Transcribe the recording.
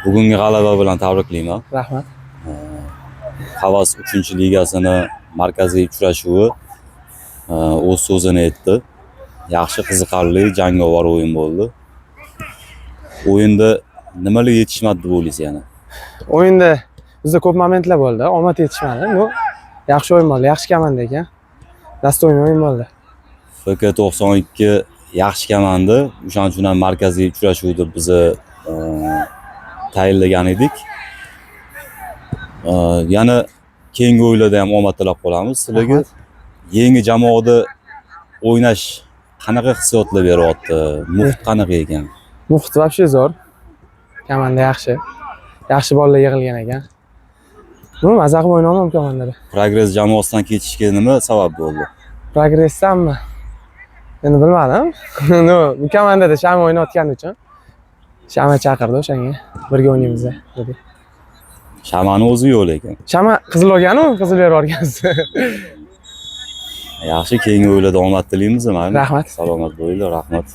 Bugungi g'alaba bilan tabriklayman. Rahmat. Havas 3-ligasini markaziy uchrashuvi o'z so'zini aytdi. Yaxshi, qiziqarli, jangovar o'yin bo'ldi. O'yinda nimalar yetishmadi deb o'ylaysiz yana? O'yinda bizda ko'p momentlar bo'ldi, omad yetishmadi. Bu yaxshi o'yin bo'ldi, yaxshi komanda ekan. Dasto'yin o'yin bo'ldi. FK92 yaxshi komanda, o'shaning uchun ham markaziy uchrashuv deb biz tayinlagan edik. Yana keyingi o'yinlarda ham omad tilab qolamiz sizlarga. Yangi jamoada o'ynash qanaqa hissiyotlar beryapti? Muhit qanaqa ekan? Muhit вообще zo'r. Komanda yaxshi. Yaxshi bolalar yig'ilgan ekan. Maza qilib o'ynayman komandada. Progress jamoasidan ketishga nima sabab bo'ldi? Progressdanmi? Endi bilmadim. Bu komandada Shama o'ynayotgani uchun Shama chaqirdi o'shanga. Birga o'ynaymiz dedi. Shamani o'zi yo'q ekan. Shama qizil olgan-ku, qizil berib o'rgansiz. Yaxshi, keyingi o'yinlarda omad tilaymiz. Rahmat. Salomat bo'linglar, rahmat.